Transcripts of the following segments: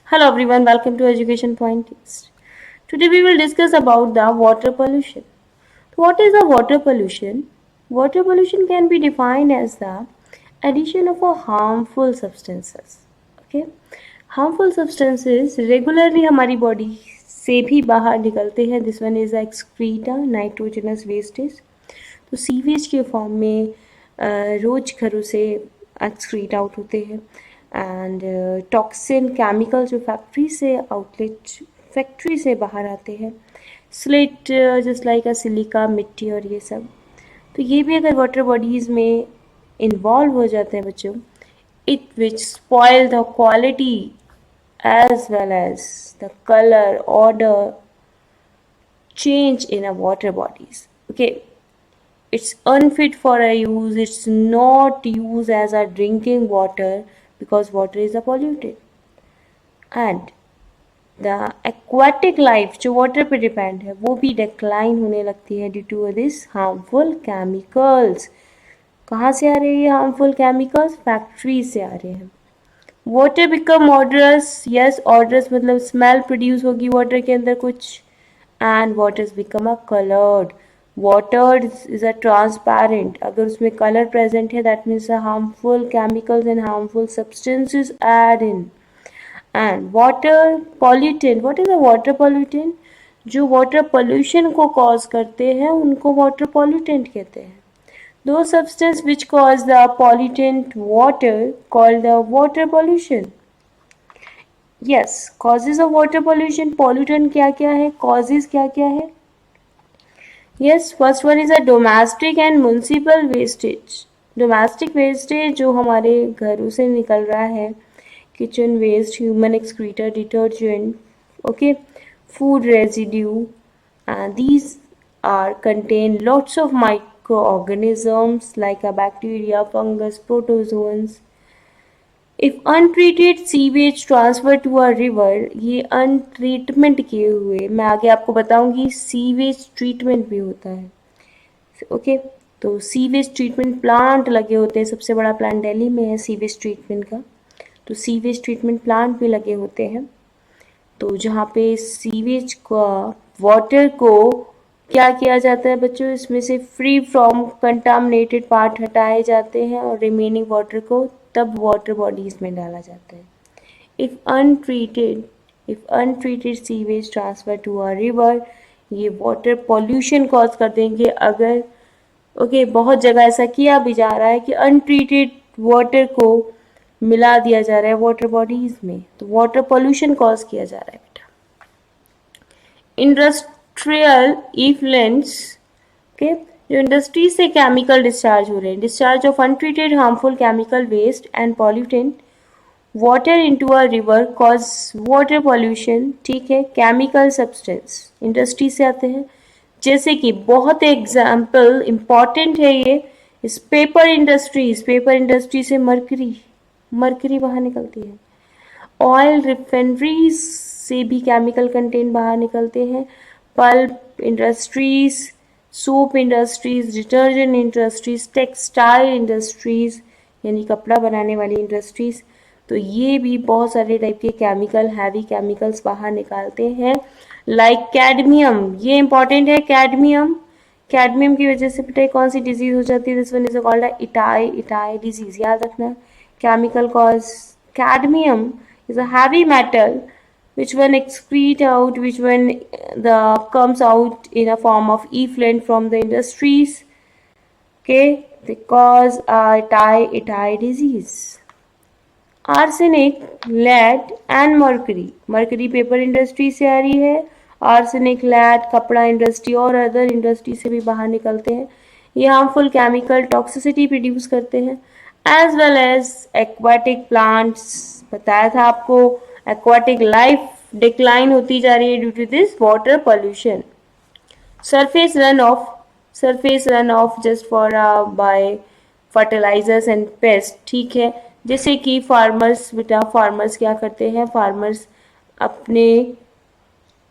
Hello everyone, welcome to Education Point East. Today we will discuss about the water pollution. What is the water pollution? Water pollution can be defined as the addition of a harmful substances. Okay, harmful substances regularly हमारी body से भी बाहर निकलते हैं. This one is excreta, nitrogenous wastage. तो sewage के form में रोज घरों से एक्सक्रीट आउट होते हैं एंड टॉक्सिन केमिकल जो फैक्ट्री से बाहर आते हैं. स्लिट जस्ट लाइक अ सिलिका मिट्टी और ये सब. तो ये भी अगर वाटर बॉडीज़ में इन्वॉल्व हो जाते हैं बच्चों, it which spoil the quality as well as the color, order, change in our water bodies. Okay, it's unfit for a use, it's not used as a drinking water because water is a polluted. And the aquatic life जो water पे depend है वो भी decline होने लगती है due to this harmful chemicals. कहाँ से आ रहे हैं ये harmful chemicals? फैक्ट्री से आ रहे हैं. Water become odorous. Yes, odorous मतलब स्मेल प्रोड्यूस होगी वाटर के अंदर कुछ. And waters become a coloured. Water is a transparent. अगर उसमें कलर प्रेजेंट है that means harmful chemicals and harmful substances add in. And water pollutant. What is a water pollutant? जो water pollution को cause करते हैं उनको water pollutant कहते हैं. Those substances which cause the pollutant water called the water pollution. Yes, causes of water pollution. Pollutant क्या क्या है? Causes क्या क्या है? Yes, first one is a domestic and municipal wastage. Domestic wastage जो हमारे घरों से निकल रहा है, kitchen waste, human excreta, detergent, okay, food residue, and these are contain lots of microorganisms like a bacteria, fungus, protozoans. If untreated sewage transfer to a river, ये untreatment किए हुए, मैं आगे आपको बताऊंगी सीवेज ट्रीटमेंट भी होता है. ओके, तो सीवेज ट्रीटमेंट प्लांट लगे होते हैं. सबसे बड़ा प्लांट दिल्ली में है सीवेज ट्रीटमेंट का. तो सीवेज ट्रीटमेंट प्लांट भी लगे होते हैं. तो जहाँ पे सीवेज का वाटर को क्या किया जाता है बच्चों, इसमें से फ्री फ्रॉम कंटामिनेटेड पार्ट हटाए जाते हैं और रिमेनिंग वाटर को तब वाटर बॉडीज में डाला जाता है. If untreated sewage transfer to a river, ये वाटर पॉल्यूशन कॉज कर देंगे. अगर ओके बहुत जगह ऐसा किया भी जा रहा है कि अनट्रीटेड वाटर को मिला दिया जा रहा है वाटर बॉडीज में, तो वाटर पॉल्यूशन कॉज किया जा रहा है बेटा. Industrial effluence. ओके, जो इंडस्ट्री से केमिकल डिस्चार्ज हो रहे हैं, discharge of untreated harmful chemical waste and pollutant water into a river cause water pollution. ठीक है, केमिकल सब्सटेंस इंडस्ट्री से आते हैं, जैसे कि बहुत एग्जाम्पल इम्पॉर्टेंट है ये. इस पेपर इंडस्ट्री से मरकरी बाहर निकलती है. ऑयल रिफाइनरीज से भी केमिकल कंटेंट बाहर निकलते हैं. Pulp industries, soap industries, detergent industries, textile industries यानी कपड़ा बनाने वाली इंडस्ट्रीज. तो ये भी बहुत सारे टाइप के केमिकल, हैवी केमिकल्स बाहर निकालते हैं. लाइक कैडमियम, ये इंपॉर्टेंट है. कैडमियम की वजह से बेटा कौन सी डिजीज हो जाती है? This one is called itai disease. याद रखना, chemical cause cadmium is a heavy metal which one excrete out, which one the comes out in a form of effluent from the industries. Okay, they cause itai disease. Arsenic, lead and mercury paper industry से आ रही है. Arsenic, lead कपड़ा industry और other industry से भी बाहर निकलते हैं. ये हार्मफुल केमिकल टॉक्सिसिटी प्रोड्यूस करते हैं. As well as aquatic plants, बताया था आपको एक्वाटिक लाइफ डिक्लाइन होती जा रही है due to this water pollution. Surface run off just for by fertilisers and pest. ठीक है, जैसे कि फार्मर्स क्या करते हैं, फार्मर्स अपने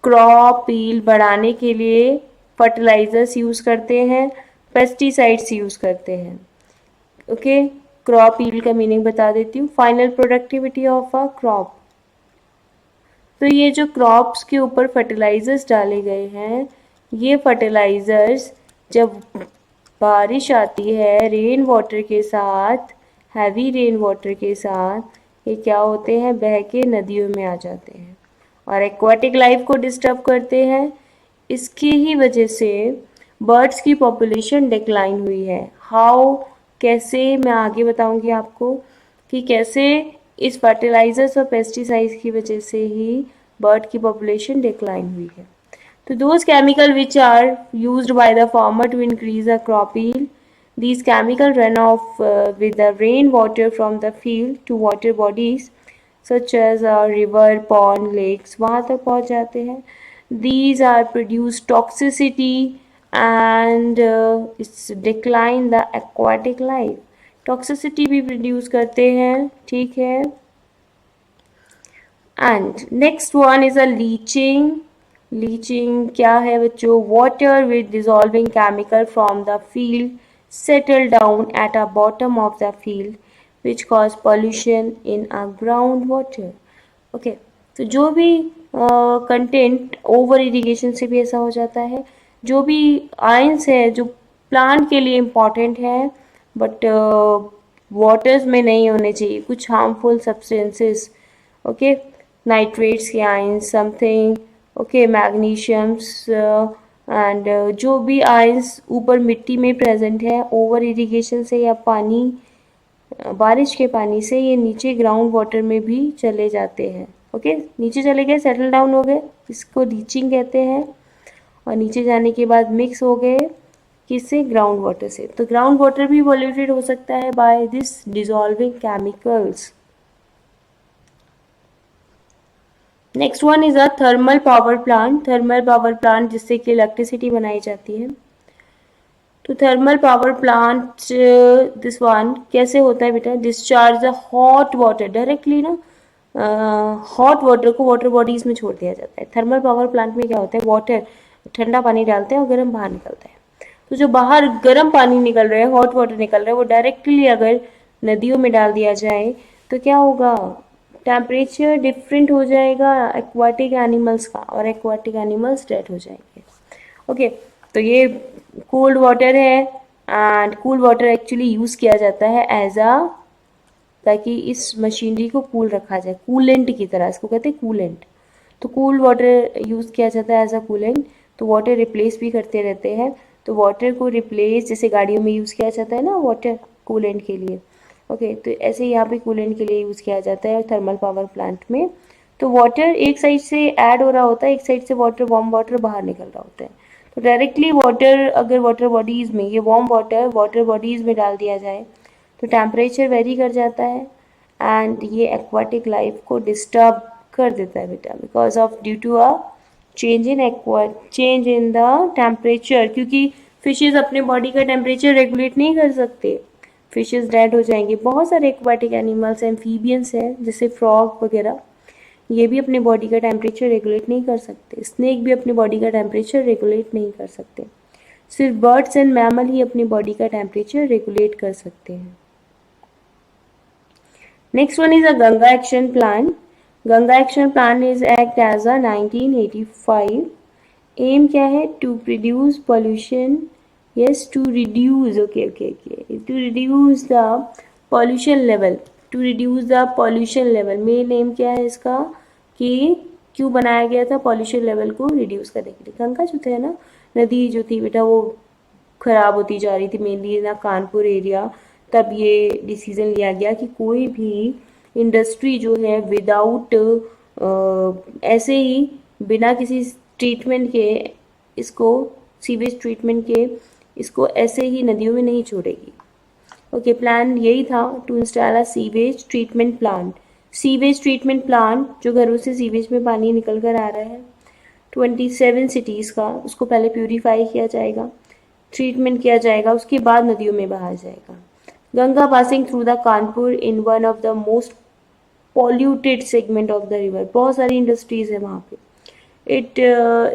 क्रॉप यील्ड बढ़ाने के लिए फर्टिलाइजर्स यूज़ करते हैं, पेस्टिसाइड्स यूज़ करते हैं. ओके, क्रॉप यील्ड का मीनिंग बता देती हूँ. Final productivity of a crop. तो ये जो क्रॉप्स के ऊपर फर्टिलाइजर्स डाले गए हैं, ये फर्टिलाइजर्स जब बारिश आती है रेन वाटर के साथ, हैवी रेन वाटर के साथ, ये क्या होते हैं, बह के नदियों में आ जाते हैं और एक्वाटिक लाइफ को डिस्टर्ब करते हैं। इसकी ही वजह से बर्ड्स की पॉपुलेशन डिक्लाइन हुई है। हाउ, कैसे, मैं आगे बताऊंगी आपको कि कैसे इस फर्टिलाइजर्स और पेस्टिसाइड्स की वजह से ही बर्ड की पॉपुलेशन डिक्लाइन हुई है। So those chemical which are used by the farmer to increase the crop yield, these chemical run off with the rainwater from the field to water bodies such as river, pond, lakes, वहाँ तक पहुँच जाते हैं। These are produce toxicity and it's decline the aquatic life. Toxicity भी produce करते हैं, ठीक है। And next one is a leaching. Leaching क्या है बच्चों? Water with dissolving chemical from the field settle down at a bottom of the field which cause pollution in a groundwater. Okay, तो जो भी कंटेंट ओवर इरिगेशन से भी ऐसा हो जाता है, जो भी आयंस है जो प्लांट के लिए इम्पॉर्टेंट है बट वाटर्स में नहीं होने चाहिए, कुछ हार्मफुल सब्सटेंसेस, ओके, नाइट्रेट्स के आयंस समथिंग, ओके, मैग्नीशियम्स एंड जो भी आयंस ऊपर मिट्टी में प्रेजेंट है, ओवर इरिगेशन से या पानी, बारिश के पानी से ये नीचे ग्राउंड वाटर में भी चले जाते हैं। ओके, नीचे चले गए, सेटल डाउन हो गए, इसको लीचिंग कहते हैं। और नीचे जाने के बाद मिक्स हो गए किससे? ग्राउंड वाटर से। तो ग्राउंड वाटर भी पॉल्यूटेड हो सकता है by this dissolving chemicals. Next one is a thermal power plant. Thermal power plant जिससे कि इलेक्ट्रिसिटी बनाई जाती है। तो thermal power plant this one कैसे होता है बेटा? Discharge the hot water directly ना, हॉट वाटर को वाटर बॉडीज में छोड़ दिया जाता है। थर्मल पावर प्लांट में क्या होता है? वाटर, ठंडा पानी डालते हैं और गर्म बाहर निकलता है। तो जो बाहर गर्म पानी निकल रहा है, हॉट वाटर निकल रहा है, वो डायरेक्टली अगर नदियों में डाल दिया जाए तो क्या होगा? टेम्परेचर डिफरेंट हो जाएगा एक्वाटिक एनिमल्स का और एक्वाटिक एनिमल्स डेड हो जाएंगे। ओके, तो ये कूल्ड वाटर है and cool water actually use किया जाता है एज अ, ताकि इस मशीनरी को कूल रखा जाए, कूलेंट की तरह, इसको कहते हैं कूलेंट। तो कूल वाटर यूज़ किया जाता है एज अ कूलेंट। तो वाटर रिप्लेस भी करते रहते हैं। तो वाटर को रिप्लेस, जैसे गाड़ियों में यूज़ किया जाता है ना वाटर कूलेंट के लिए, ओके, तो ऐसे यहाँ पे कूलेंट के लिए यूज़ किया जाता है थर्मल पावर प्लांट में। तो वाटर एक साइड से ऐड हो रहा होता है, एक साइड से वाटर, वार्म वाटर बाहर निकल रहा होता है। तो डायरेक्टली वाटर अगर वाटर बॉडीज़ में, ये वार्म वाटर वाटर बॉडीज़ में डाल दिया जाए तो टेम्परेचर वेरी कर जाता है एंड ये एक्वाटिक लाइफ को डिस्टर्ब कर देता है बेटा, because of due to a change in the temperature, क्योंकि फिशेज अपने बॉडी का टेम्परेचर रेगुलेट नहीं कर सकते, फिशेज डेड हो जाएंगे। बहुत सारे एक्वाटिक एनिमल्स, एम्फीबियंस हैं जैसे फ्रॉग वगैरह, ये भी अपने बॉडी का टेम्परेचर रेगुलेट नहीं कर सकते। स्नेक भी अपने बॉडी का टेम्परेचर रेगुलेट नहीं कर सकते। सिर्फ बर्ड्स एंड मैमल ही अपनी बॉडी का टेम्परेचर रेगुलेट कर सकते हैं। Next one is a Ganga action plan. Ganga action plan is act as a 1985। Aim क्या है? To reduce pollution, yes, to reduce, okay, to reduce the pollution level, to reduce the pollution level, main M क्या है इसका कि क्यों बनाया गया था? पॉल्यूशन लेवल को रिड्यूस करने के लिए। गंगा जो थे ना, नदी जो थी बेटा, वो खराब होती जा रही थी, मेनली ना कानपुर एरिया। तब ये डिसीजन लिया गया कि कोई भी इंडस्ट्री जो है विदाउट ऐसे ही बिना किसी ट्रीटमेंट के, इसको सीवेज ट्रीटमेंट के, इसको ऐसे ही नदियों में नहीं छोड़ेगी। ओके, प्लान यही था to install a sewage treatment plant. Sewage treatment plant जो घरों से सीवेज में पानी निकल कर आ रहा है 27 सिटीज़ का, उसको पहले प्यूरीफाई किया जाएगा, ट्रीटमेंट किया जाएगा, उसके बाद नदियों में बहाया जाएगा। Ganga passing through the Kanpur in one of the most polluted segment of the river. बहुत सारी इंडस्ट्रीज है वहाँ पे। It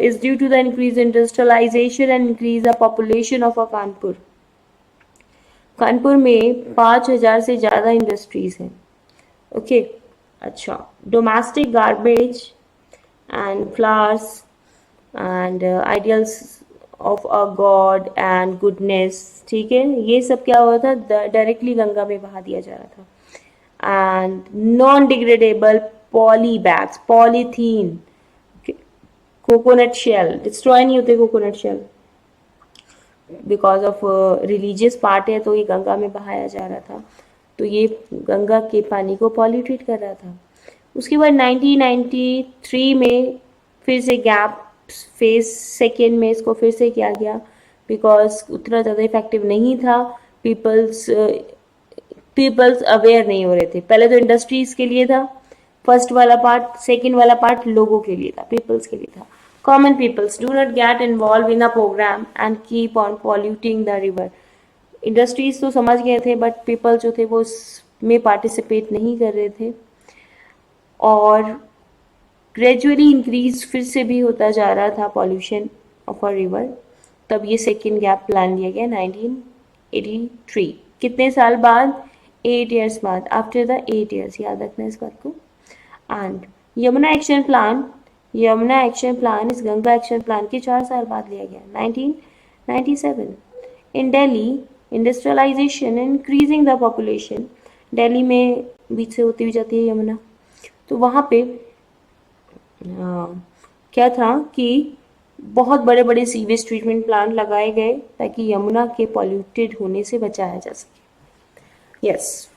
is due to the increased industrialization and increase the population of a Kanpur. Kanpur में 5,000 से ज़्यादा इंडस्ट्रीज हैं। ओके, अच्छा, domestic garbage and flowers and ideals of a god and goodness, ठीक है, ये सब क्या हुआ था, डायरेक्टली गंगा में बहा दिया जा रहा था. And non degradable poly bags, polythene, coconut shell, destroy नहीं होते coconut shell, because of religious part है तो ये गंगा में बहाया जा रहा था, तो ये गंगा के पानी को पॉल्यूटेट कर रहा था. उसके बाद 1993 में फिर से गैप फेज सेकेंड में इसको फिर से किया गया, बिकॉज उतना ज़्यादा इफेक्टिव नहीं था. पीपल्स अवेयर नहीं हो रहे थे. पहले तो इंडस्ट्रीज के लिए था फर्स्ट वाला पार्ट, सेकेंड वाला पार्ट लोगों के लिए था, पीपल्स के लिए था. Common peoples do not get involve in a programme and keep on polluting the river. Industries तो समझ गए थे बट पीपल जो थे वो उसमें पार्टिसिपेट नहीं कर रहे थे, और ग्रेजुअली इंक्रीज फिर से भी होता जा रहा था पॉल्यूशन ऑफ अ रिवर. तब ये सेकेंड गैप प्लान लिया गया 1983. कितने साल बाद? 8 years बाद. आफ्टर द 8 years, याद रखना इस बात को. And Yamuna action plan, Yamuna action plan इस गंगा एक्शन प्लान के 4 साल बाद लिया गया 1997. In Delhi industrialisation increasing the population, Delhi में बीच से होती हुई जाती है यमुना, तो वहाँ पे क्या था कि बहुत बड़े बड़े सीवेज ट्रीटमेंट प्लांट लगाए गए ताकि यमुना के पॉल्यूटेड होने से बचाया जा सके. Yes,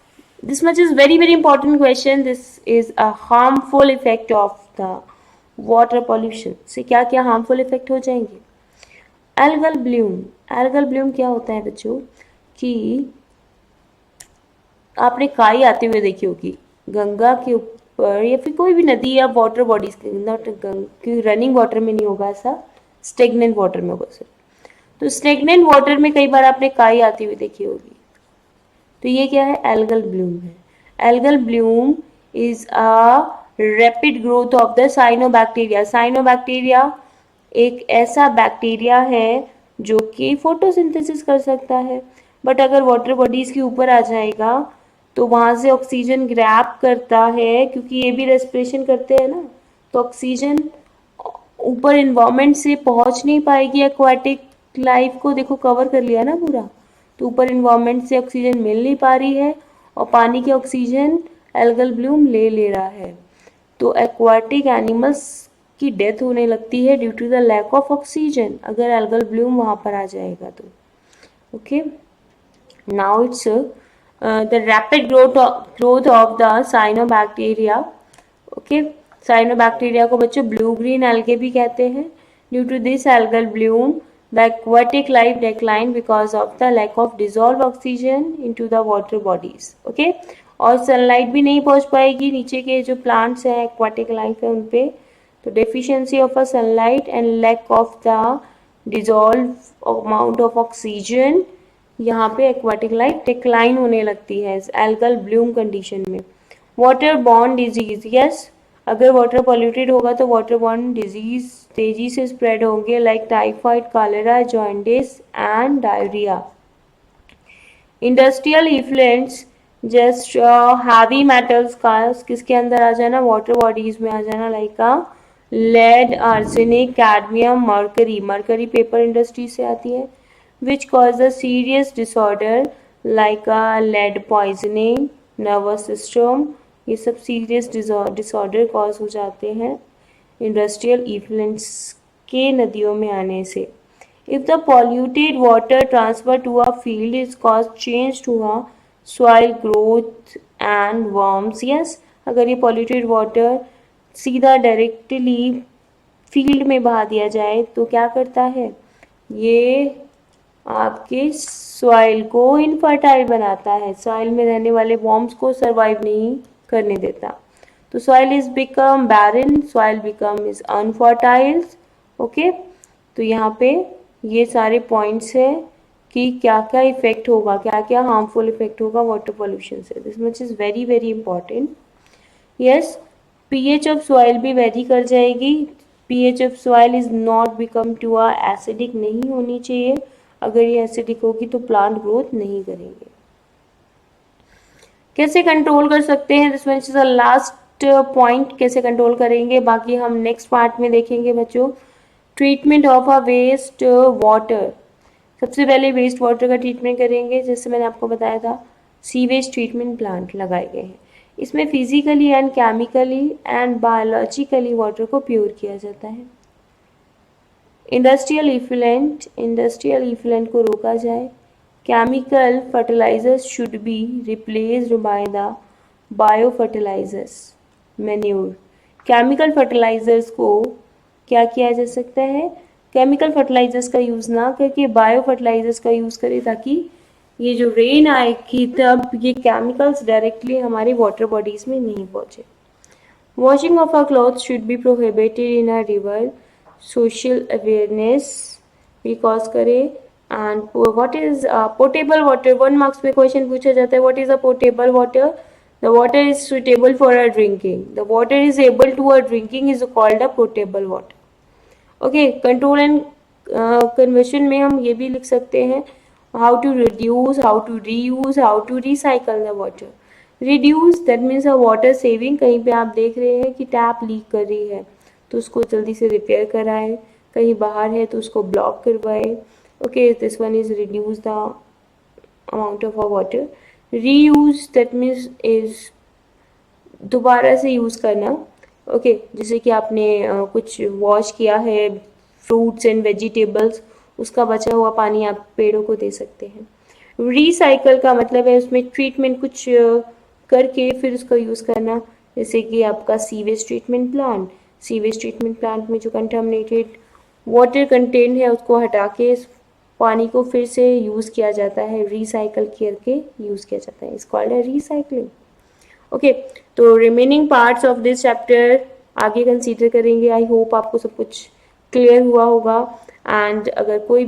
this much is very very important question. This is a harmful effect of the water pollution. से क्या क्या harmful effect हो जाएंगे? Algal bloom. Algal bloom क्या होता है बच्चों कि आपने काई आते हुए देखी होगी गंगा के ऊपर या फिर कोई भी नदी या वाटर बॉडीज के, नॉट रनिंग वाटर में नहीं होगा ऐसा, स्टेगनेंट वाटर में होगा सर. तो स्टेगनेंट वाटर में कई बार आपने काई आती हुई देखी होगी, तो ये क्या है? एल्गल ब्लूम है. Algal Bloom is a rapid growth of the cyanobacteria. Cyanobacteria एक ऐसा बैक्टीरिया है जो कि फोटोसिंथेसिस कर सकता है, बट अगर वाटर बॉडीज के ऊपर आ जाएगा तो वहाँ से ऑक्सीजन ग्रैब करता है, क्योंकि ये भी रेस्पिरेशन करते हैं ना, तो ऑक्सीजन ऊपर इन्वायरमेंट से पहुँच नहीं पाएगी. एक्वाटिक लाइफ को देखो कवर कर लिया ना पूरा, तो ऊपर इन्वायरमेंट से ऑक्सीजन मिल नहीं पा रही है और पानी की ऑक्सीजन एल्गल ब्लूम ले रहा है, तो एक्वाटिक एनिमल्स की डेथ होने लगती है due to the lack of oxygen अगर एल्गल ब्लूम वहाँ पर आ जाएगा तो. Okay, now it's the rapid growth of the cyanobacteria. Okay, cyanobacteria को बच्चों ब्लू ग्रीन एल्गे भी कहते हैं. Due to this algal bloom the aquatic life decline because of the lack of dissolved oxygen into the water bodies. Okay, और sunlight भी नहीं पहुंच पाएगी नीचे के जो प्लांट्स हैं, एक्वाटिक लाइफ है उन पे, तो deficiency of a sunlight and lack of the dissolve amount of oxygen, यहाँ पे एक्वाटिक लाइफ डिक्लाइन होने लगती है एल्गल ब्लूम कंडीशन में. वाटर बॉर्न डिजीज, यस, अगर वाटर पॉल्यूटेड होगा तो वाटर बॉर्न डिजीज तेजी से स्प्रेड होंगे, like typhoid, cholera, jaundice and diarrhoea. Industrial effluents just heavy metals का किसके अंदर आ जाना? वाटर बॉडीज में आ जाना, like lead, arsenic, cadmium, mercury. Mercury paper industry से आती है. Which cause a serious disorder like lead poisoning, nervous system, ये सब सीरियस डिसऑर्डर कॉज हो जाते हैं इंडस्ट्रियल इफ्लुएंट्स के नदियों में आने से. If the polluted water transfer to a field is cause change to a soil growth and worms. Yes, अगर ये पॉल्यूटेड वाटर सीधा डायरेक्टली फील्ड में बहा दिया जाए तो क्या करता है? ये आपके सॉइल को इनफर्टाइल बनाता है, सॉइल में रहने वाले वर्म्स को सरवाइव नहीं करने देता, तो soil is become barren, soil become is unfertile. Okay, तो यहाँ पे ये सारे पॉइंट्स है कि क्या क्या इफेक्ट होगा, क्या क्या हार्मफुल इफेक्ट होगा वाटर पोल्यूशन से. This much is very very important. Yes, pH of soil भी वेरी कर जाएगी. PH of soil is not become to a acidic, नहीं होनी चाहिए. अगर ये एसिडिक होगी तो प्लांट ग्रोथ नहीं करेंगे. कैसे कंट्रोल कर सकते हैं? This one is the last point कैसे कंट्रोल करेंगे बाकी हम नेक्स्ट पार्ट में देखेंगे बच्चों। Treatment of a waste water. सबसे पहले वेस्ट वाटर का ट्रीटमेंट करेंगे, जैसे मैंने आपको बताया था सीवेज ट्रीटमेंट प्लांट लगाए गए हैं। इसमें physically and chemically and biologically water को प्योर किया जाता है। इंडस्ट्रियल इफ्लुएंट को रोका जाए। Chemical fertilisers should be replaced by the bio fertilisers manure. Chemical fertilisers को क्या किया जा सकता है, केमिकल फर्टिलाइजर्स का यूज़ ना करके बायो फर्टिलाइजर्स का यूज़ करें, ताकि ये जो रेन आएगी तब ये केमिकल्स डायरेक्टली हमारे वाटर बॉडीज़ में नहीं पहुँचे। Washing of our clothes should be prohibited in a river. Social awareness भी कॉज करे। And what is portable water, 1 marks में क्वेश्चन पूछा जाता है, what is a portable water? The water is suitable for a drinking. The water is able to a drinking is called a potable water. Okay, control and conversion में हम ये भी लिख सकते हैं how to reduce, how to reuse, how to recycle the water. Reduce that means a water saving. कहीं पे आप देख रहे हैं कि टैप लीक कर रही है तो उसको जल्दी से रिपेयर कराएं, कहीं बाहर है तो उसको ब्लॉक करवाएं। Okay, this one is reduce the amount of water. Reuse that means is दोबारा से यूज़ करना। ओके, जैसे कि आपने कुछ वॉश किया है फ्रूट्स एंड वेजिटेबल्स, उसका बचा हुआ पानी आप पेड़ों को दे सकते हैं। रिसाइकल का मतलब है उसमें ट्रीटमेंट कुछ करके फिर उसका यूज़ करना, जैसे कि आपका सीवेज ट्रीटमेंट प्लांट में जो कंटामिनेटेड वाटर कंटेंट है उसको हटा के पानी को फिर से यूज़ किया जाता है, रिसाइकल करके यूज़ किया जाता है, इट्स कॉल्ड है रिसाइकलिंग। ओके, तो remaining parts of this chapter आगे कंसीडर करेंगे। आई होप आपको सब कुछ क्लियर हुआ होगा। एंड अगर कोई